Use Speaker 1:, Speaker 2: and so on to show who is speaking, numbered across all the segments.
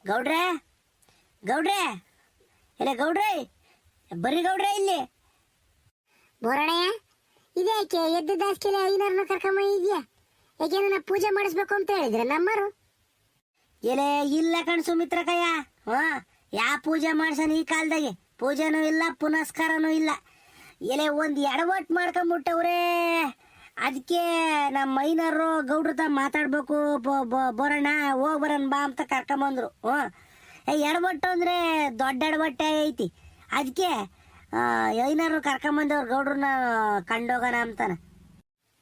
Speaker 1: ಗೌಡ್ರೆ ಗೌಡ್ರೆ ಎಲ್ಲ ಗೌಡ್ರೆ ಬರ್ರಿ ಗೌಡ್ರೆ ಇಲ್ಲಿ.
Speaker 2: ಬೋರಣ್ಣಯ್ಯ, ಇದ್ಯಾಕೆ ಎದ್ದು ದಾಸ್ಕೆಲೆ ಐನರ್ನ ಕರ್ಕೊಂಬ ಇದೆಯಾ? ಯಾಕೆಂದ್ರೆ ನಾ ಪೂಜೆ ಮಾಡಿಸ್ಬೇಕು ಅಂತ ಹೇಳಿದ್ರೆ ನಮ್ಮರು.
Speaker 1: ಎಲೆ ಇಲ್ಲ ಕಣ್ ಸುಮಿತ್ರಕಯ್ಯ. ಯಾ ಪೂಜೆ ಮಾಡ್ಸನ ಈ ಕಾಲದಾಗೆ? ಪೂಜೆನೂ ಇಲ್ಲ, ಪುನಸ್ಕಾರನೂ ಇಲ್ಲ. ಎಲೆ ಒಂದು ಎಡವಟ್ಟು ಮಾಡ್ಕೊಂಬಿಟ್ಟವ್ರೆ. ಅದಕ್ಕೆ ನಮ್ಮ ಮೈನರು ಗೌಡ್ರ ತ ಮಾತಾಡ್ಬೇಕು. ಬೋರಣ್ಣ ಹೋಗಿ ಬರೋಣ ಬಾ ಅಂತ ಕರ್ಕೊಂಬಂದ್ರು. ಎಡವಟ್ಟು ಅಂದರೆ ದೊಡ್ಡ ಎಡವಟ್ಟೆ ಐತಿ. ಅದಕ್ಕೆ ಐನರು ಕರ್ಕೊಂಬಂದವ್ರು ಗೌಡ್ರನ್ನ ಕಂಡೋಗೋಣ ಅಂತಾನೆ.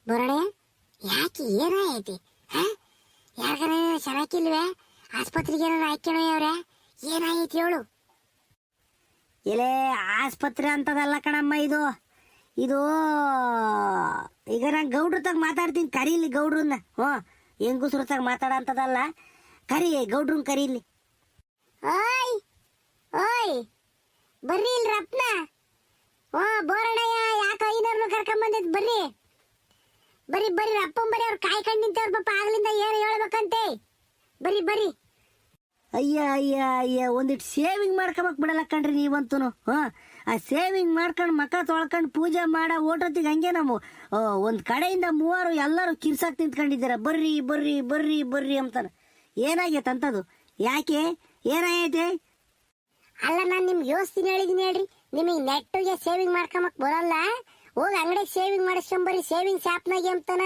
Speaker 2: ಬೋರಣ್ಣಯ್ಯ, ಯಾಕೆ ಏನಾಯ್ತಿ? ಯಾರಿಗಾರ ಚೆನ್ನಾಗಿಲ್ವೇ? ಆಸ್ಪತ್ರೆಗೆ ಏನಾರು ಹಾಕ್ಯಣವ್ರೆ? ಏನಾಯ್ತು ಹೇಳು.
Speaker 1: ಎಲೆ ಆಸ್ಪತ್ರೆ ಅಂತದಲ್ಲ ಕಣಮ್ಮ ಇದು. ಈಗ ನಾನು ಗೌಡ್ರ ತಗ ಮಾತಾಡ್ತೀನಿ, ಕರೀಲಿ ಗೌಡ್ರನ್ನ. ಹೆಂಗುಸ್ರ ತಗ ಮಾತಾಡ ಅಂತದಲ್ಲ, ಕರಿ ಗೌಡ್ರನ್ನ ಕರೀಲಿ.
Speaker 2: ಓಯ್ ಓಯ್, ಬರ್ರಿ ಇಲ್ರಿ ಅಪ್ಪನ. ಬೋರಣ್ಣಯ್ಯ ಯಾಕೆ ಐನರ್ನು ಕರ್ಕೊಂಬಂದಿದ್? ಬರ್ರಿ ಬರ್ರಿ ಬರ್ರಿ, ಅಪ್ಪನ್ ಬರ್ರಿ. ಅವ್ರು ಕಾಯ್ಕೊಂಡು ನಿಂತವ್ರ ಪಾಪ ಆಗ್ಲಿಂದ ಏನು ಹೇಳ್ಬೇಕಂತೆ. ಬರ್ರಿ ಬರ್ರಿ.
Speaker 1: ಅಯ್ಯ ಅಯ್ಯ ಅಯ್ಯ, ಒಂದಿಟ್ಟು ಸೇವಿಂಗ್ ಮಾಡ್ಕೊಬಕ್ ಬಿಡಲ್ಲ ಕಣ್ರಿ ನೀವಂತೂ. ಆ ಸೇವಿಂಗ್ ಮಾಡ್ಕೊಂಡು ಮಕ್ಕ ತೊಳ್ಕೊಂಡು ಪೂಜೆ ಮಾಡೋ ಓಟೋತಿಗೆ ಹಂಗೆ ನಾವು ಒಂದು ಕಡೆಯಿಂದ ಮೂವರು ಎಲ್ಲರೂ ಕಿರ್ಸಾಕ್ ನಿಂತ್ಕೊಂಡಿದ್ದೀರ. ಬರ್ರಿ ಬರ್ರಿ ಬರ್ರಿ ಬರ್ರಿ ಅಂತಾನೆ. ಏನಾಗೈತೆ ಅಂತದು? ಯಾಕೆ ಏನಾಗೈತೆ?
Speaker 2: ಅಲ್ಲ, ನಾನು ನಿಮ್ಗೆ ಯೋಚಿಸ್ತೀನಿ ಹೇಳಿದೀನಿ ಹೇಳ್ರಿ. ನಿಮಗೆ ನೆಟ್ಟಿಗೆ ಸೇವಿಂಗ್ ಮಾಡ್ಕೊಂಬಕ್ ಬರಲ್ಲ, ಹೋಗಿ ಅಂಗಡಿಗೆ ಸೇವಿಂಗ್ ಮಾಡಿಸ್ಕೊಂಬರಿ ಸೇವಿಂಗ್ ಶಾಪ್ನಾಗೆ ಅಂತಾನ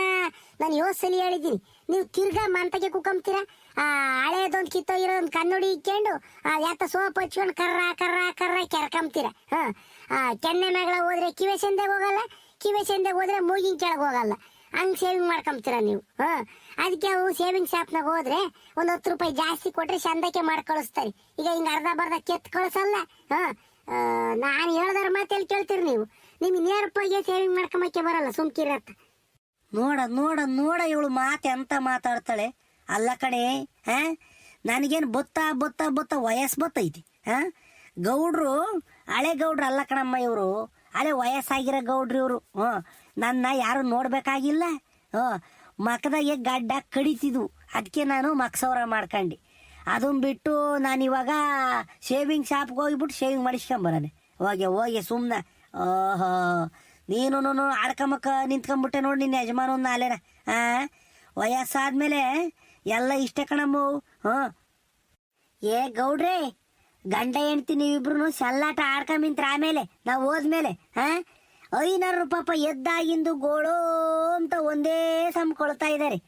Speaker 2: ನಾನು ಯೋಚಿಸಲಿ ಹೇಳಿದ್ದೀನಿ. ನೀವು ತಿರ್ಗಾ ಮಂತಗೆ ಕುಕ್ಕಂತೀರ. ಹಳೇದೊಂದು ಕಿತ್ತೋಗಿರೋದೊಂದು ಕನ್ನಡಿ ಇಕ್ಕೊಂಡು ಯಾತ ಸೋಪ್ ಹಚ್ಕೊಂಡು ಕರ್ರ ಕರ್ರ ಕರ್ರ ಕೆರ್ಕೊಂತೀರ. ಕೆನ್ನೆ ಮೇಗಳ ಹೋದ್ರೆ ಕಿವೆ ಸಂದೆಗೆ ಹೋಗಲ್ಲ, ಕಿವೆ ಸಂದೆಗೆ ಹೋದ್ರೆ ಮೂಗಿನ ಕೆಳಗೆ ಹೋಗಲ್ಲ. ಹಂಗೆ ಸೇವಿಂಗ್ ಮಾಡ್ಕೊಂತೀರ ನೀವು. ಅದಕ್ಕೆ ಅವು ಸೇವಿಂಗ್ ಶಾಪ್ನಾಗ ಹೋದ್ರೆ ಒಂದು 10 ರೂಪಾಯಿ ಜಾಸ್ತಿ ಕೊಟ್ರೆ ಚಂದಕ್ಕೆ ಮಾಡಿ ಕಳಿಸ್ತಾರೆ. ಈಗ ಹಿಂಗೆ ಅರ್ಧ ಬರ್ಧ ಕೆತ್ತು ಕಳಿಸಲ್ಲ. ನಾನು ಹೇಳ್ದಾರ ಮಾತೆಲ್ಲಿ ಕೇಳ್ತೀರಿ ನೀವು? ನಿಮ್ಗೆ ನೇರಪ್ಪಾಗೆ ಸೇವಿಂಗ್ ಮಾಡ್ಕೊಂಬಕ್ಕೆ ಬರಲ್ಲ, ಸುಮ್ಕಿರತ್ತ.
Speaker 1: ನೋಡ ನೋಡ ನೋಡ, ಇವಳು ಮಾತೆ ಅಂತ ಮಾತಾಡ್ತಾಳೆ. ಅಲ್ಲ ಕಣೆ, ನನಗೇನು ಬೊತ್ತ ಬೊತ್ತ ಬೊತ್ತ ವಯಸ್ಸು ಬತ್ತೈತಿ. ಗೌಡ್ರು ಹಳೆ ಗೌಡ್ರು ಅಲ್ಲ ಕಣಮ್ಮ ಇವರು, ಹಳೆ ವಯಸ್ಸಾಗಿರೋ ಗೌಡ್ರು ಇವರು. ನನ್ನ ಯಾರು ನೋಡ್ಬೇಕಾಗಿಲ್ಲ. ಮಕದಾಗೆ ಗಡ್ಡ ಕಡಿತಿದ್ವು, ಅದಕ್ಕೆ ನಾನು ಮಕ್ಸವ್ರ ಮಾಡ್ಕೊಂಡು. ಅದನ್ನ ಬಿಟ್ಟು ನಾನಿವಾಗ ಶೇವಿಂಗ್ ಶಾಪ್ಗೆ ಹೋಗಿಬಿಟ್ಟು ಶೇವಿಂಗ್ ಮಾಡಿಸ್ಕೊಂಬರಾನೆ. ಹೋಗಿ ಸುಮ್ಮನೆ. ಓಹೋ, ನೀನು ಆಡ್ಕೊಂಬಕ್ಕ ನಿಂತ್ಕೊಂಡ್ಬಿಟ್ಟೆ ನೋಡಿ ನಿನ್ನ ಯಜಮಾನ ಅಲ್ಲೇನ. ವಯಸ್ಸಾದ್ಮೇಲೆ ಎಲ್ಲ ಇಷ್ಟೇ ಕಣಮ್ಮ. ಏ ಗೌಡ್ರೆ, ಗಂಡ ಹೆಂಡ್ತಿ ನೀವಿಬ್ರು ಸಲ್ಲಾಟ ಆಡ್ಕೊಂಬಿಂತ್ರ ಆಮೇಲೆ ನಾವು ಹೋದ್ಮೇಲೆ ಐನೂರು ಪಾಪ ಎದ್ದಾಗಿಂದು ಗೋಳೋ ಅಂತ ಒಂದೇ ಕೊಳ್ತಾ ಇದ್ದಾರೆ.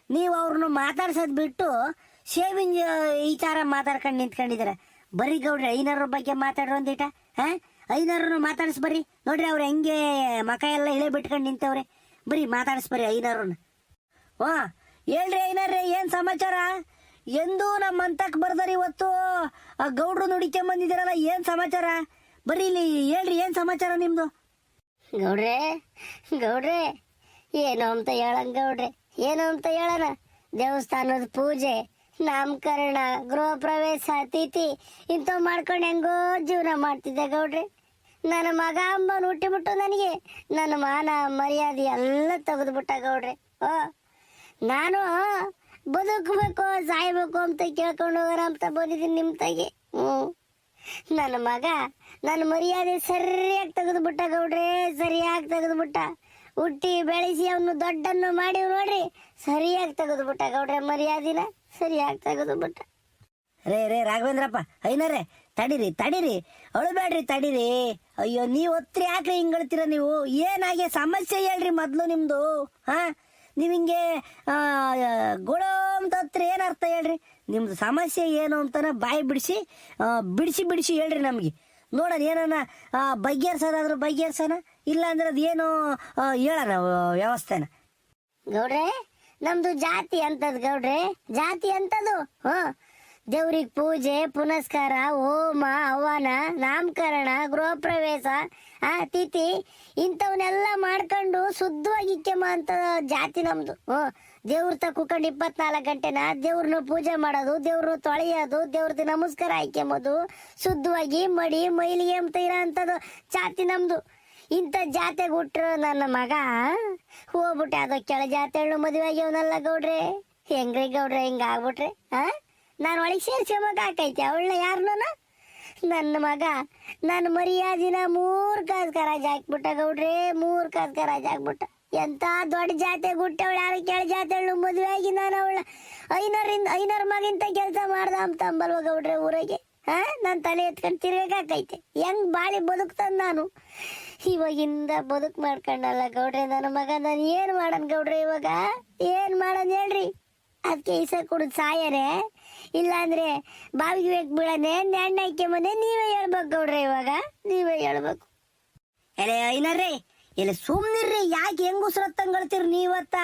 Speaker 1: ನೀವು ಅವ್ರನ್ನ ಮಾತಾಡ್ಸೋದು ಬಿಟ್ಟು ಶೇವಿಂಗ್ ವಿಚಾರ ಮಾತಾಡ್ಕೊಂಡು ನಿಂತ್ಕೊಂಡಿದ್ದಾರೆ. ಬರೀ ಗೌಡ್ರೆ ಐನೂರ ಬಗ್ಗೆ ಮಾತಾಡ್ರು ಒಂದಿಟ. ಐನೂರನ್ನು ಮಾತಾಡಿಸ್ ಬರ್ರಿ. ನೋಡ್ರಿ ಅವ್ರು ಹೆಂಗೆ ಮಕ ಎಲ್ಲ ಇಳೆ ಬಿಟ್ಕೊಂಡು ನಿಂತವ್ರೆ. ಬರೀ ಮಾತಾಡಿಸ್ ಬರ್ರಿ ಐನೂರನ್ನ. ಹೇಳ್ರಿ ಐನರ್ರಿ, ಏನು ಸಮಾಚಾರ? ಎಂದೂ ನಮ್ಮ ಅಂತಕ್ಕೆ ಬರ್ದಾರ, ಇವತ್ತು ಗೌಡ್ರು ನುಡಿಕೊಂಬಂದಿದ್ದೀರಲ್ಲ, ಏನು ಸಮಾಚಾರ? ಬರ್ರಿ ಇಲ್ಲಿ ಹೇಳ್ರಿ, ಏನು ಸಮಾಚಾರ ನಿಮ್ಮದು?
Speaker 2: ಗೌಡ್ರೆ ಗೌಡ್ರೆ, ಏನು ಅಂತ ಹೇಳಂಗ ಗೌಡ್ರೆ, ಏನು ಅಂತ ಹೇಳೋಣ? ದೇವಸ್ಥಾನದ ಪೂಜೆ, ನಾಮಕರಣ, ಗೃಹ ಪ್ರವೇಶ, ತಿಥಿ ಇಂಥವು ಮಾಡ್ಕೊಂಡು ಹೆಂಗೋ ಜೀವನ ಮಾಡ್ತಿದ್ದೆ ಗೌಡ್ರೆ. ನನ್ನ ಮಗ ಅಂಬನ್ ಹುಟ್ಟಿಬಿಟ್ಟು ನನಗೆ ನನ್ನ ಮಾನ ಮರ್ಯಾದೆ ಎಲ್ಲ ತೆಗೆದುಬಿಟ್ಟ ಗೌಡ್ರೆ. ನಾನು ಬದುಕಬೇಕು ಸಾಯ್ಬೇಕು ಅಂತ ಕೇಳ್ಕೊಂಡು ಹೋಗೋಣ ಅಂತ ಬಂದಿದ್ದೀನಿ ನಿಮ್ಮ ತಾಯಿಗೆ. ನನ್ನ ಮಗ ನನ್ನ ಮರ್ಯಾದೆ ಸರಿಯಾಗಿ ತೆಗೆದುಬಿಟ್ಟ ಗೌಡ್ರೆ, ಸರಿಯಾಗಿ ತೆಗೆದುಬಿಟ್ಟ. ಹುಟ್ಟಿ ಬೆಳೆಸಿ ಅವನು ದೊಡ್ಡನ್ನು ಮಾಡಿ ನೋಡ್ರಿ, ಸರಿಯಾಗಿ ತೆಗೆದುಬಿಟ್ಟ ಗೌಡ್ರೆ, ಮರ್ಯಾದಿನ ಸರಿಯಾಗಿ ತೆಗೆದುಬಿಟ್ಟ.
Speaker 1: ರೇ ರಾಘವೇಂದ್ರಪ್ಪ, ಐನರೇ ತಡೀರಿ, ಅಳಬೇಡ್ರಿ, ತಡೀರಿ. ಅಯ್ಯೋ, ನೀವು ಒತ್ರಿ ಯಾಕ್ರಿ ಹಿಂಗಳ್ತೀರ ನೀವು? ಏನಾಗೆ ಸಮಸ್ಯೆ ಹೇಳ್ರಿ ಮೊದಲು ನಿಮ್ಮದು. ನೀವು ಹಿಂಗೆ ಗುಳೋ ಅಂತ ಹತ್ರ ಏನು ಅರ್ಥ ಹೇಳ್ರಿ? ನಿಮ್ದು ಸಮಸ್ಯೆ ಏನು ಅಂತಾನೆ ಬಾಯಿ ಬಿಡಿಸಿ ಹೇಳ್ರಿ ನಮಗೆ. ನೋಡೋಣ, ಏನಾನ ಬಗೆಹರ್ಸೋದಾದ್ರೂ ಬಗೆಹರ್ಸೋಣ, ಇಲ್ಲ ಅಂದ್ರೆ ಅದೇನು ಹೇಳೋಣ ವ್ಯವಸ್ಥೆನ.
Speaker 2: ಗೌಡ್ರೆ, ನಮ್ದು ಜಾತಿ ಅಂತದ್ ಗೌಡ್ರೆ, ಜಾತಿ ಅಂತದು. ದೇವ್ರಿಗೆ ಪೂಜೆ ಪುನಸ್ಕಾರ, ಹೋಮ ಹವನ, ನಾಮಕರಣ, ಗೃಹ ಪ್ರವೇಶ, ತಿಥಿ ಇಂಥವನ್ನೆಲ್ಲ ಮಾಡ್ಕೊಂಡು ಶುದ್ಧವಾಗಿ ಇಕ್ಕೆಮ್ಮ ಅಂತ ಜಾತಿ ನಮ್ದು. ದೇವ್ರ ತಕ್ಕೊಂಡು 24 ಗಂಟೆನ ದೇವ್ರನ್ನ ಪೂಜೆ ಮಾಡೋದು, ದೇವ್ರನ್ನ ತೊಳೆಯೋದು, ದೇವ್ರದ್ದು ನಮಸ್ಕಾರ ಹಾಕ್ಯಂಬೋದು, ಶುದ್ಧವಾಗಿ ಮಡಿ ಮೈಲಿಗೆ ಅಂತ ಇರೋ ಅಂಥದ್ದು ಜಾತಿ ನಮ್ದು. ಇಂಥ ಜಾತಿಗೆ ಹುಟ್ರು ನನ್ನ ಮಗ ಹೋಗ್ಬಿಟ್ಟೆ ಅದೋ ಕೆಳ ಜಾತಿ ಮದುವೆ ಆಗ್ಯವನಲ್ಲ ಗೌಡ್ರೆ. ಹೆಂಗ್ರಿ ಗೌಡ್ರೆ ಹಿಂಗಾಗ್ಬಿಟ್ರೆ? ನಾನು ಒಳಗೆ ಸೇರ್ಸ್ಕೊಂಬಕ್ ಹಾಕೈತೆ ಅವಳನ್ನ ಯಾರನ್ನ ನನ್ನ ಮಗ ನನ್ನ ಮರ್ಯಾದಿನ 3 ಕಾಸು ಕರಾಜ್ ಹಾಕ್ಬಿಟ್ಟ ಗೌಡ್ರೆ, 3 ಕಾಸು ಕರಾಜ್ ಹಾಕ್ಬಿಟ್ಟ. ಎಂತ ದೊಡ್ಡ ಜಾತೆ ಗುಟ್ಟವಳು, ಯಾರು ಕೆಳ ಜಾತೆಳು ಮದುವೆ ಆಗಿ ನಾನು ಅವಳ ಐನರ್ ಮಗಿಂತ ಕೆಲಸ ಮಾಡ್ದ ಅಂತಂಬಲ್ವ ಗೌಡ್ರೆ ಊರಿಗೆ. ನನ್ನ ತಲೆ ಎತ್ಕೊಂಡು ತಿರ್ಬೇಕಾಕೈತೆ. ಹೆಂಗ್ ಬಾಳಿ ಬದುಕ್ತಂದ ನಾನು ಇವಾಗಿಂದ ಬದುಕು ಮಾಡ್ಕೊಂಡಲ್ಲ ಗೌಡ್ರೆ ನನ್ನ ಮಗ. ನಾನು ಏನು ಮಾಡನ್ ಗೌಡ್ರೆ ಇವಾಗ, ಏನು ಮಾಡನ್ ಹೇಳ್ರಿ? ಅದಕ್ಕೆ ಈಸ ಕುಡಿದು ಸಾಯರೆ, ಇಲ್ಲಾಂದ್ರೆ ಬಾವಿಗೆ ಬೇಕು ಬೀಳನೆ, ಎಣ್ಣೆ ಹಾಕಿ ಮನೆ. ನೀವೇ ಹೇಳ್ಬೇಕು ಗೌಡ್ರೆ, ಇವಾಗ ನೀವೇ ಹೇಳ್ಬೇಕು.
Speaker 1: ಎಲೆ ಐನರ್ರಿ, ಇಲ್ಲ ಸುಮ್ನಿರ್ರಿ, ಯಾಕೆ ಹೆಂಗುಸ್ರತ್ತಂಗಳ್ತೀರಿ ನೀವತ್ತ?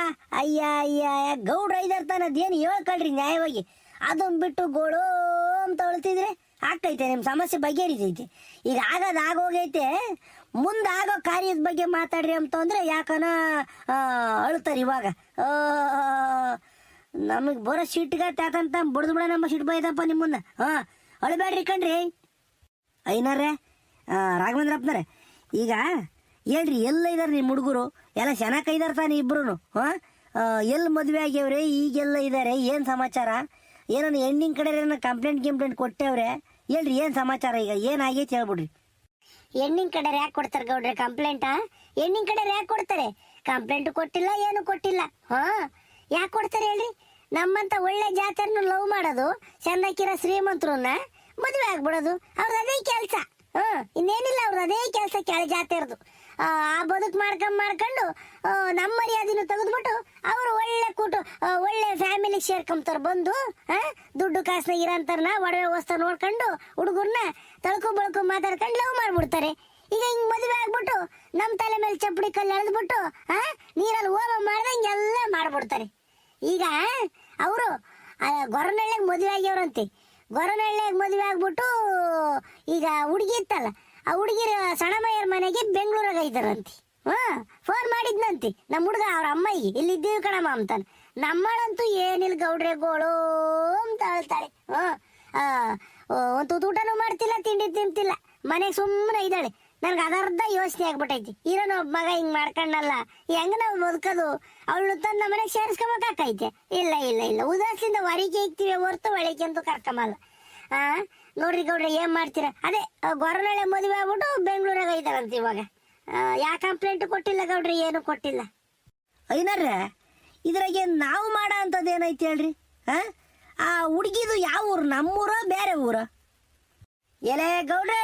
Speaker 1: ಅಯ್ಯ ಅಯ್ಯ ಗೌಡ್ರ ಐದರ್ತಾನ ಅದೇನು ಹೇಳ್ಕೊಳ್ರಿ ನ್ಯಾಯವಾಗಿ. ಅದನ್ನ ಬಿಟ್ಟು ಗೋಳು ಅಂತ ಅಳ್ತಿದ್ರೆ ಆಗ್ತೈತೆ, ನಿಮ್ಮ ಸಮಸ್ಯೆ ಬಗೆಹರಿತೈತೆ. ಈಗ ಆಗೋಗೈತೆ, ಮುಂದಾಗೋ ಕಾರ್ಯದ ಬಗ್ಗೆ ಮಾತಾಡ್ರಿ ಅಂತಂದ್ರೆ ಯಾಕನ ಅಳ್ತಾರೆ ಇವಾಗ. ನಮಗೆ ಬರೋ ಸಿಟ್ಟಿಗೆ ತಾತಂತ ಬಡ್ದು ಬಿಡ ನಮ್ಮ ಸಿಟ್ಟು ಬೈದಪ್ಪ ನಿಮ್ಮನ್ನ. ಅಳ್ಬೇಡ್ರಿ ಕಣ್ರಿ ಐನರ್ರೆ, ರಾಘವೇಂದ್ರಪ್ಪನವ್ರೆ. ಈಗ ಹೇಳ್ರಿ, ಎಲ್ಲ ಇದಾರೆ ನಿಮ್ಮ ಹುಡುಗರು ಎಲ್ಲ ಚೆನ್ನಾಗಿ ಇದಾರೆ ತಾನೆ ಇಬ್ರು? ಎಲ್ಲಿ ಮದುವೆ ಆಗ್ಯವ್ರೆ, ಈಗೆಲ್ಲ ಇದ್ದಾರೆ, ಏನು ಸಮಾಚಾರ? ಏನೋ ಹೆಣ್ಣಿನ ಕಡೆ ಏನೋ ಕಂಪ್ಲೇಂಟ್ ಕೊಟ್ಟೇವ್ರೆ, ಹೇಳ್ರಿ ಏನು ಸಮಾಚಾರ? ಈಗ ಏನಾಗೈತೆ ಹೇಳ್ಬಿಡ್ರಿ.
Speaker 2: ಹೆಣ್ಣಿನ ಕಡೆ ಯಾಕೆ ಕೊಡ್ತಾರೆ ಗೌಡ್ರೆ ಕಂಪ್ಲೇಂಟಾ? ಹೆಣ್ಣಿನ ಕಡೆ ಯಾಕೆ ಕೊಡ್ತಾರೆ? ಕಂಪ್ಲೇಂಟ್ ಕೊಟ್ಟಿಲ್ಲ, ಏನು ಕೊಟ್ಟಿಲ್ಲ. ಯಾಕೆ ಕೊಡ್ತಾರೆ ಹೇಳ್ರಿ? ನಮ್ಮಂತ ಒಳ್ಳೆ ಜಾತರನ್ನ ಲವ್ ಮಾಡೋದು, ಚಂದಕ್ಕಿರೋ ಶ್ರೀಮಂತರನ್ನ ಮದುವೆ ಆಗ್ಬಿಡೋದು, ಅವ್ರದ್ದು ಅದೇ ಕೆಲಸ. ಇನ್ನೇನಿಲ್ಲ, ಅವ್ರದ್ದು ಅದೇ ಕೆಲಸ, ಕೆಳ ಜಾತಿರ್ದು. ಆ ಬದುಕು ಮಾಡ್ಕೊಂಡು ನಮ್ಮ ಮರ್ಯಾದಿನ ತೆಗೆದ್ಬಿಟ್ಟು ಅವರು ಒಳ್ಳೆ ಫ್ಯಾಮಿಲಿಗೆ ಸೇರ್ಕೊಂತಾರೆ ಬಂದು. ದುಡ್ಡು ಕಾಸನ ಇರೋಂತಾರನ್ನ ಒಡವೆ ವಸ್ತು ನೋಡ್ಕೊಂಡು ಹುಡುಗರ್ನ ತಳ್ಕೊ ಮಾತಾಡ್ಕೊಂಡು ಲವ್ ಮಾಡ್ಬಿಡ್ತಾರೆ. ಈಗ ಹಿಂಗ್ ಮದುವೆ ಆಗ್ಬಿಟ್ಟು ನಮ್ಮ ತಲೆ ಮೇಲೆ ಚಪ್ಪಡಿ ಕಲ್ಲು ಎಳೆದ್ಬಿಟ್ಟು ನೀರಲ್ಲಿ ಹೋಮ ಮಾಡ್ದಂಗೆ ಎಲ್ಲ ಮಾಡ್ಬಿಡ್ತಾರೆ. ಈಗ ಅವರು ಗೊರನಹಳ್ಳಿಗೆ ಮದುವೆ ಆಗ್ಯವ್ರಂತೆ. ಗೊರನಹಳ್ಳಿಯಾಗ ಮದುವೆ ಆಗ್ಬಿಟ್ಟು ಈಗ ಹುಡುಗಿ ಇತ್ತಲ್ಲ, ಆ ಹುಡುಗಿರ ಸಣಮಯ್ಯರ ಮನೆಗೆ ಬೆಂಗಳೂರಾಗ ಇದ್ದಾರಂತೆ. ಫೋನ್ ಮಾಡಿದ್ನಂತೆ ನಮ್ಮ ಹುಡುಗ ಅವ್ರ ಅಮ್ಮಗೆ, ಇಲ್ಲಿದ್ದೀವಿ ಕಣಮ್ಮ ಅಂತಾನೆ. ನಮ್ಮಳಂತೂ ಏನಿಲ್ಲ ಗೌಡ್ರೆ, ಗೋಳು ಅಂತ ಹೇಳ್ತಾಳೆ. ಒಂದು ಊಟನೂ ಮಾಡ್ತಿಲ್ಲ, ತಿಂಡಿ ತಿಂತಿಲ್ಲ, ಮನೆಗೆ ಸುಮ್ಮನೆ ಇದ್ದಾಳೆ. ನನ್ಗೆ ಅದರ್ಧ ಯೋಚನೆ ಆಗ್ಬಿಟ್ಟೈತಿ, ಇರೋನ ಒಬ್ಬ ಮಗ ಹಿಂಗ್ ಮಾಡ್ಕೊಂಡಲ್ಲ, ಹೆಂಗ ನಾವು ಬದುಕೋದು? ಅವಳು ತಂದು ನಮ್ಮ ಮನೆಗೆ ಸೇರಿಸ್ಕೊಂಬಕೈತೆ. ಇಲ್ಲ ಉದಾಸಿಂದ ಹೊರಗೆ ಇಕ್ತಿವಿ ಹೊರ್ತು ಒಳಗೆ ಅಂತೂ ಕರ್ಕೊಂಬಲ್ಲ. ನೋಡ್ರಿ ಗೌಡ್ರೆ, ಏನ್ ಮಾಡ್ತೀರಾ? ಅದೇ ಗೊರನಹಳ್ಳಿ ಮದುವೆ ಆಗ್ಬಿಟ್ಟು ಬೆಂಗಳೂರಾಗ ಇದ್ದಾರಂತ ಇವಾಗ. ಯಾ ಕಂಪ್ಲೇಂಟ್ ಕೊಟ್ಟಿಲ್ಲ ಗೌಡ್ರಿ, ಏನು ಕೊಟ್ಟಿಲ್ಲ.
Speaker 1: ಐನರ್ರೆ, ಇದ್ರಾಗೆ ನಾವು ಮಾಡೋ ಅಂಥದ್ದು ಏನೈತಿ ಹೇಳ್ರಿ? ಆ ಹುಡುಗಿದು ಯಾವ ಊರು, ನಮ್ಮೂರ ಬೇರೆ ಊರ? ಎಲೆ ಗೌಡ್ರೆ,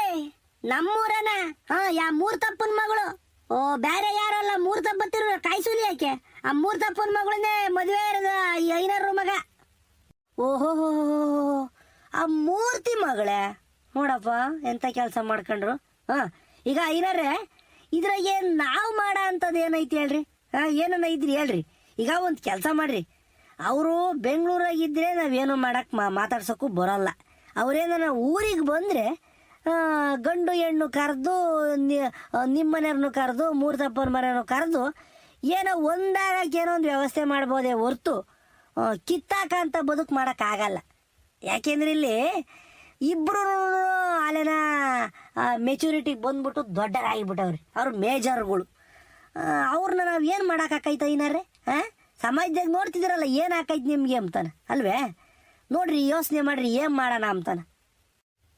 Speaker 1: ನಮ್ಮೂರನ. ಯಾ ಮೂರ್ ತಪ್ಪನ ಮಗಳು? ಬೇರೆ ಯಾರಲ್ಲ, ಮೂರ್ ತಪ್ಪತ್ತಿರೋ ಕಾಯಿಸುಲಿ ಯಾಕೆ? ಆ ಮೂರ್ ತಪ್ಪನ ಮಗಳನ್ನೇ ಮದುವೆ ಇರೋದ ಈ ಐನರ್ರ ಮಗ. ಓಹೋ, ಆ ಮೂರ್ತಿ ಮಗಳೇ ನೋಡಪ್ಪ, ಎಂತ ಕೆಲಸ ಮಾಡ್ಕೊಂಡ್ರು. ಈಗ ಐನರ್ರೆ, ಇದ್ರಾಗೆ ನಾವು ಮಾಡೋ ಅಂಥದ್ದು ಏನೈತಿ ಹೇಳ್ರಿ? ಏನನ್ನ ಇದ್ರಿ ಹೇಳ್ರಿ? ಈಗ ಒಂದು ಕೆಲಸ ಮಾಡ್ರಿ, ಅವರು ಬೆಂಗಳೂರಾಗಿದ್ದರೆ ನಾವೇನು ಮಾಡಕ್ಕೆ ಮಾತಾಡ್ಸೋಕ್ಕೂ ಬರೋಲ್ಲ. ಅವ್ರೇನ ಊರಿಗೆ ಬಂದರೆ ಗಂಡು ಹೆಣ್ಣು ಕರೆದು, ನಿಮ್ಮ ಮನೆಯವ್ರನ್ನು ಕರೆದು, ಮೂರು ತಪ್ಪನ ಮನೆಯವ್ರನ್ನು ಕರೆದು ಏನೋ ಒಂದಾಗಕ್ಕೆ ಏನೋ ಒಂದು ವ್ಯವಸ್ಥೆ ಮಾಡ್ಬೋದೇ ಹೊರ್ತು ಕಿತ್ತಾಕಂತ ಬದುಕು ಮಾಡೋಕ್ಕಾಗಲ್ಲ. ಯಾಕೆಂದ್ರೆ ಇಲ್ಲಿ ಇಬ್ಬರು ಅಲ್ಲೇನ ಮೆಚುರಿಟಿಗೆ ಬಂದ್ಬಿಟ್ಟು ದೊಡ್ಡರಾಗಿಬಿಟ್ಟವ್ರಿ, ಅವ್ರು ಮೇಜರ್ಗಳು. ಅವ್ರನ್ನ ನಾವು ಏನು ಮಾಡೋಕ್ಕಾಕೈತೆ ಐನರ್ರೆ? ಸಮಾಜದಾಗ ನೋಡ್ತಿದ್ದೀರಲ್ಲ ಏನು ಹಾಕೈತೆ ನಿಮಗೆ ಅಂತಾನೆ ಅಲ್ವೇ? ನೋಡ್ರಿ, ಯೋಚನೆ ಮಾಡ್ರಿ, ಏನು ಮಾಡೋಣ ಅಂತಾನೆ.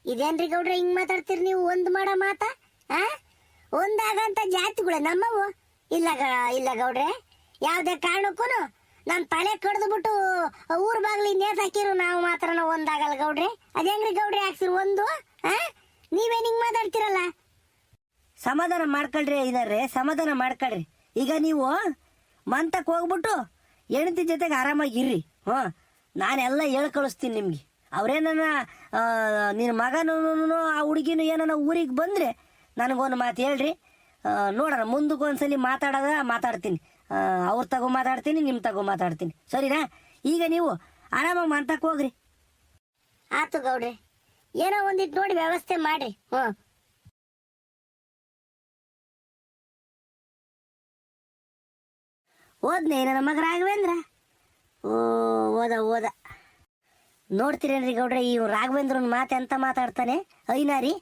Speaker 2: ಇದೇನ್ರಿ ಗೌಡ್ರೆ ಹಿಂಗ್ ಮಾತಾಡ್ತೀರಿ ನೀವು? ಒಂದು ಮಾಡೋ ಮಾತಾ? ಒಂದಾಗಂತ ಜಾತಿಗಳು ನಮ್ಮವು ಇಲ್ಲ ಗೌಡ್ರೆ, ಯಾವ್ದೇ ಕಾರಣಕ್ಕೂ ನಮ್ಮ ತಲೆ ಕಡ್ದು ಊರ್ ಬಾಗ್ಲಿ ನೇತ್ ಹಾಕಿರು ನಾವು ಮಾತ್ರ ಒಂದಾಗಲ್ಲ ಗೌಡ್ರೆ. ಅದೇಂಗ್ರಿ ಗೌಡ್ರೆ ಹಾಕ್ಸಿರು ಒಂದು? ನೀವೇನ್ ಹಿಂಗ್ ಮಾತಾಡ್ತಿರಲ್ಲ?
Speaker 1: ಸಮಾಧಾನ ಮಾಡ್ಕೊಳ್ರಿ ಐನರ್ರೆ, ಸಮಾಧಾನ ಮಾಡ್ಕೊಳ್ರಿ. ಈಗ ನೀವು ಮಂತಕ್ಕೆ ಹೋಗ್ಬಿಟ್ಟು ಹೆಂಡತಿ ಜೊತೆಗೆ ಆರಾಮಾಗಿರ್ರಿ. ನಾನೆಲ್ಲ ಹೇಳಿ ಕಳಿಸ್ತೀನಿ ನಿಮ್ಗೆ. ಅವ್ರೇನ ನಿನ್ನ ಮಗನೂ ಆ ಹುಡುಗಿನೂ ಏನೋ ಊರಿಗೆ ಬಂದರೆ ನನಗೊಂದು ಮಾತು ಹೇಳ್ರಿ, ನೋಡೋಣ. ಮುಂದಕ್ಕೆ ಒಂದ್ಸಲಿ ಮಾತಾಡ್ತೀನಿ. ಅವ್ರ ತಗೋ ಮಾತಾಡ್ತೀನಿ, ನಿಮ್ಮ ತಗೋ ಮಾತಾಡ್ತೀನಿ, ಸರಿನಾ? ಈಗ ನೀವು ಆರಾಮಾಗಿ ಮಂತಕ್ಕೆ ಹೋಗ್ರಿ.
Speaker 2: ಆತು ಗೌಡ್ರೆ, ಏನೋ ಒಂದಿಟ್ಟು ನೋಡಿ ವ್ಯವಸ್ಥೆ ಮಾಡ್ರಿ.
Speaker 1: ಓದ್ನೆ ನನ್ನ ಮಗ ರಾಘವೇಂದ್ರ? ಓದ ನೋಡ್ತೀರೇನ್ರಿ ಗೌಡ್ರೆ, ಈ ರಾಘವೇಂದ್ರನ ಮಾತು ಎಂತ ಮಾತಾಡ್ತಾನೆ ಐನಾರಿ.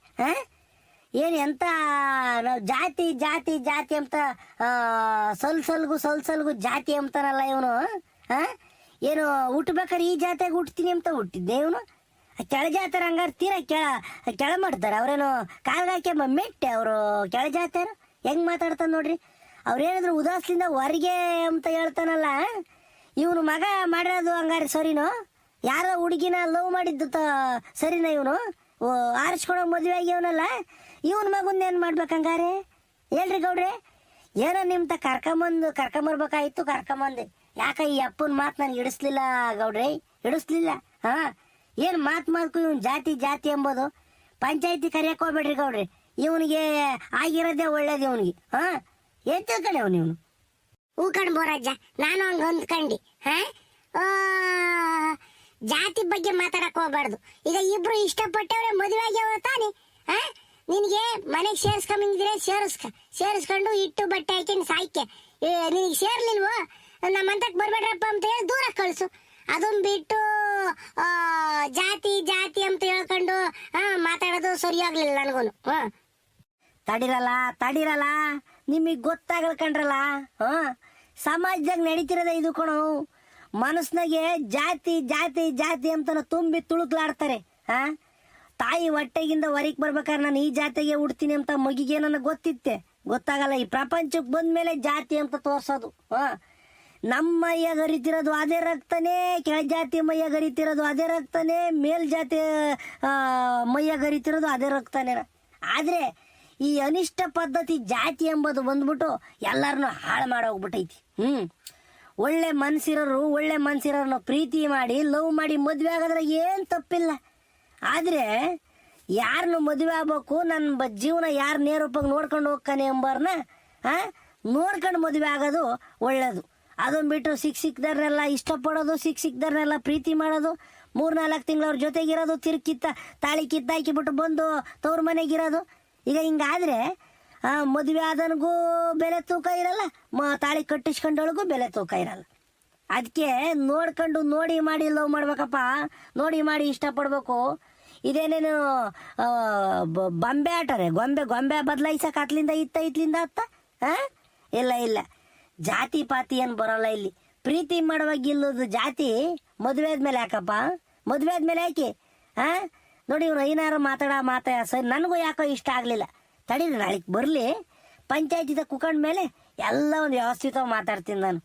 Speaker 1: ಏನು ಎಂತ ನಾವು ಜಾತಿ ಅಂತ ಸಲ್ಸಲ್ಗು ಜಾತಿ ಅಂತಾನಲ್ಲ ಇವನು. ಏನು ಹುಟ್ಬೇಕಾರೆ ಈ ಜಾತಿಯಾಗ ಹುಟ್ತೀನಿ ಅಂತ ಹುಟ್ಟಿದ್ದೆ ಇವನು. ಕೆಳ ಜಾತಿಯರ ಹಂಗಾರೆ ತೀರಾ ಕೆಳ ಮಾಡ್ತಾರೆ. ಅವ್ರೇನು ಕಾಲ್ಗಾಕೆ ಮೆಟ್ಟೆ ಅವರು ಕೆಳ ಜಾತಿಯರು ಹೆಂಗ್ ಮಾತಾಡ್ತಾನೆ ನೋಡ್ರಿ. ಅವ್ರೇನಿದ್ರು ಉದಾಸಲಿಂದ ಹೊರಗೆ ಅಂತ ಹೇಳ್ತಾನಲ್ಲ, ಇವನು ಮಗ ಮಾಡಿರೋದು ಹಂಗಾರೆ ಸರಿನೋ? ಯಾರೋ ಹುಡುಗಿನ ಲವ್ ಮಾಡಿದ್ದು ಸರಿನಾ? ಇವನು ಆರಿಸ್ಕೊಳೋ ಮದುವೆ ಆಗ್ಯವನಲ್ಲ, ಇವನ್ ಮಗುಂದ ಏನು ಮಾಡ್ಬೇಕಂಗಾರೆ ಹೇಳ್ರಿ ಗೌಡ್ರೆ. ಏನೋ ನಿಮ್ತ ಕರ್ಕೊಂಬರ್ಬೇಕಾಯ್ತು, ಕರ್ಕೊಂಬಂದೆ. ಯಾಕ ಈ ಅಪ್ಪನ ಮಾತು ನನಗೆ ಹಿಡಿಸ್ಲಿಲ್ಲ ಗೌಡ್ರೆ, ಹಿಡಿಸ್ಲಿಲ್ಲ. ಹಾ, ಏನು ಮಾತ್ಕು ಇವನ್ ಜಾತಿ ಎಂಬುದು. ಪಂಚಾಯತಿ ಕರೆಯಕ್ಕೆ ಹೋಗ್ಬೇಡ್ರಿ ಗೌಡ್ರಿ. ಇವನಿಗೆ ಆಗಿರೋದೇ ಒಳ್ಳೇದು ಇವನಿಗೆ. ಹಾ, ಏನ್ ತಿಳ್ಕೊಂಡೆ ಅವನು ಇವನು.
Speaker 2: ಹೂಕಂಡ್ ಬೋರಜ್ಜ, ನಾನು ಹಂಗ ಹೊಂದ್ಕಂಡಿ. ಜಾತಿ ಬಗ್ಗೆ ಮಾತಾಡಕ್ ಹೋಗ್ಬಾರ್ದು. ಈಗ ಇಬ್ರು ಇಷ್ಟಪಟ್ಟವ್ರೆ, ಮದುವೆ ಆಗ್ಯಾವ ತಾನೆ. ನಿನಗೆ ಮನೆಗೆ ಸೇರಿಸ್ಕೊಂಬಂದಿದ್ರೆ ಸೇರಿಸ್ಕೊಂಡು ಇಟ್ಟು ಬಟ್ಟೆ ಹಾಕಿ ಸಾಯ್ಕೆ. ನಿನಗೆ ಸೇರ್ಲಿಲ್ವೋ, ನಮ್ಮಂತಕ್ ಬರ್ಬೇಡ್ರಪ್ಪ ಅಂತ ಹೇಳಿ ದೂರ ಕಳ್ಸು. ಅದನ್ನ ಬಿಟ್ಟು ಜಾತಿ ಅಂತ ಹೇಳ್ಕೊಂಡು ಮಾತಾಡೋದು ಸರಿಯಾಗ್ಲಿಲ್ಲ ನನಗೂನು.
Speaker 1: ತಡಿರಲ್ಲ, ನಿಮಗ್ ಗೊತ್ತಾಗಲ್ ಕಣ್ರಲ್ಲ. ಸಮಾಜದಾಗ ನಡೀತಿರೋದ ಇದು ಕಣೋ. ಮನಸ್ನಾಗೆ ಜಾತಿ ಅಂತನ ತುಂಬಿ ತುಳುಕ್ಲಾಡ್ತಾರೆ. ತಾಯಿ ಹೊಟ್ಟೆಗಿಂದ ಹೊರಗೆ ಬರ್ಬೇಕಾದ್ರೆ ನಾನು ಈ ಜಾತಿಗೆ ಹುಡ್ತೀನಿ ಅಂತ ಮಗಿಗೆ ನನಗೆ ಗೊತ್ತಾಗಲ್ಲ. ಈ ಪ್ರಪಂಚಕ್ಕೆ ಬಂದ್ಮೇಲೆ ಜಾತಿ ಅಂತ ತೋರ್ಸೋದು. ನಮ್ಮ ಮೈಯಾಗ ಹರಿತಿರೋದು ಅದೇ ರಕ್ತನೇ, ಕೆಳಜಾತಿ ಮೈಯಾಗ ಹರಿತಿರೋದು ಅದೇ ರಕ್ತನೇ, ಮೇಲ್ಜಾತಿ ಮೈಯಾಗ ಹರಿತಿರೋದು ಅದೇ ರಕ್ತನೇ. ಆದ್ರೆ ಈ ಅನಿಷ್ಟ ಪದ್ಧತಿ ಜಾತಿ ಎಂಬುದು ಬಂದ್ಬಿಟ್ಟು ಎಲ್ಲರನ್ನು ಹಾಳು ಮಾಡೋಗ್ಬಿಟ್ಟೈತಿ. ಒಳ್ಳೆ ಮನ್ಸಿರೋರ್ನ ಪ್ರೀತಿ ಮಾಡಿ ಲವ್ ಮಾಡಿ ಮದ್ವೆ ಆಗೋದ್ರೆ ಏನ್ ತಪ್ಪಿಲ್ಲ. ಆದ್ರೆ ಯಾರನ್ನು ಮದುವೆ ಆಗ್ಬೇಕು, ನನ್ನ ಜೀವನ ಯಾರು ನೇರೂಪಾಗಿ ನೋಡ್ಕೊಂಡು ಹೋಗ್ತಾನೆ ಎಂಬರ್ನ ನೋಡ್ಕೊಂಡು ಮದುವೆ ಆಗೋದು ಒಳ್ಳೇದು. ಅದನ್ನ ಬಿಟ್ಟು ಸಿಕ್ಕಿದಾರನ್ನೆಲ್ಲ ಇಷ್ಟಪಡೋದು, ಸಿಕ್ಕಿದಾರನ್ನೆಲ್ಲ ಪ್ರೀತಿ ಮಾಡೋದು, 3-4 ತಿಂಗಳು ಅವ್ರ ಜೊತೆಗಿರೋದು, ತಾಳಿ ಕಿತ್ತಾಕಿಬಿಟ್ಟು ಬಂದು ತವ್ರ ಮನೆಗಿರೋದು. ಈಗ ಹಿಂಗಾದ್ರೆ ಮದುವೆ ಆದನಿಗೂ ಬೆಲೆ ತೂಕ ಇರಲ್ಲ, ತಾಳಿ ಕಟ್ಟಿಸ್ಕೊಂಡೊಳಗೂ ಬೆಲೆ ತೂಕ ಇರಲ್ಲ. ಅದಕ್ಕೆ ನೋಡಿ ಮಾಡಿ ಲವ್ ಮಾಡ್ಬೇಕಪ್ಪ, ನೋಡಿ ಮಾಡಿ ಇಷ್ಟಪಡ್ಬೇಕು. ಇದೇನೇನು ಬೊಂಬೆ ಆಟರೆ ಗೊಂಬೆ ಬದಲಾಯಿಸಕ್ ಅತ್ಲಿಂದ ಇತ್ಲಿಂದ ಅತ್ತ. ಇಲ್ಲ, ಜಾತಿ ಪಾತಿ ಏನು ಬರೋಲ್ಲ ಇಲ್ಲಿ. ಪ್ರೀತಿ ಮಾಡುವಾಗ ಇಲ್ಲದ ಜಾತಿ ಮದುವೆ ಆದ್ಮೇಲೆ ಯಾಕಪ್ಪ? ಮದುವೆ ಆದ್ಮೇಲೆ ಯಾಕೆ? ನೋಡಿ ಇವ್ರು ಐನಾರು ಮಾತಾಡ ಸರಿ, ನನಗೂ ಯಾಕೋ ಇಷ್ಟ ಆಗ್ಲಿಲ್ಲ. ತಡೀರಿ, ನಾಳೆಗೆ ಬರ್ಲಿ, ಪಂಚಾಯತಿದ ಕುಕೊಂಡ ಮೇಲೆ ಎಲ್ಲ ಒಂದು ವ್ಯವಸ್ಥಿತವಾಗಿ ಮಾತಾಡ್ತೀನಿ ನಾನು.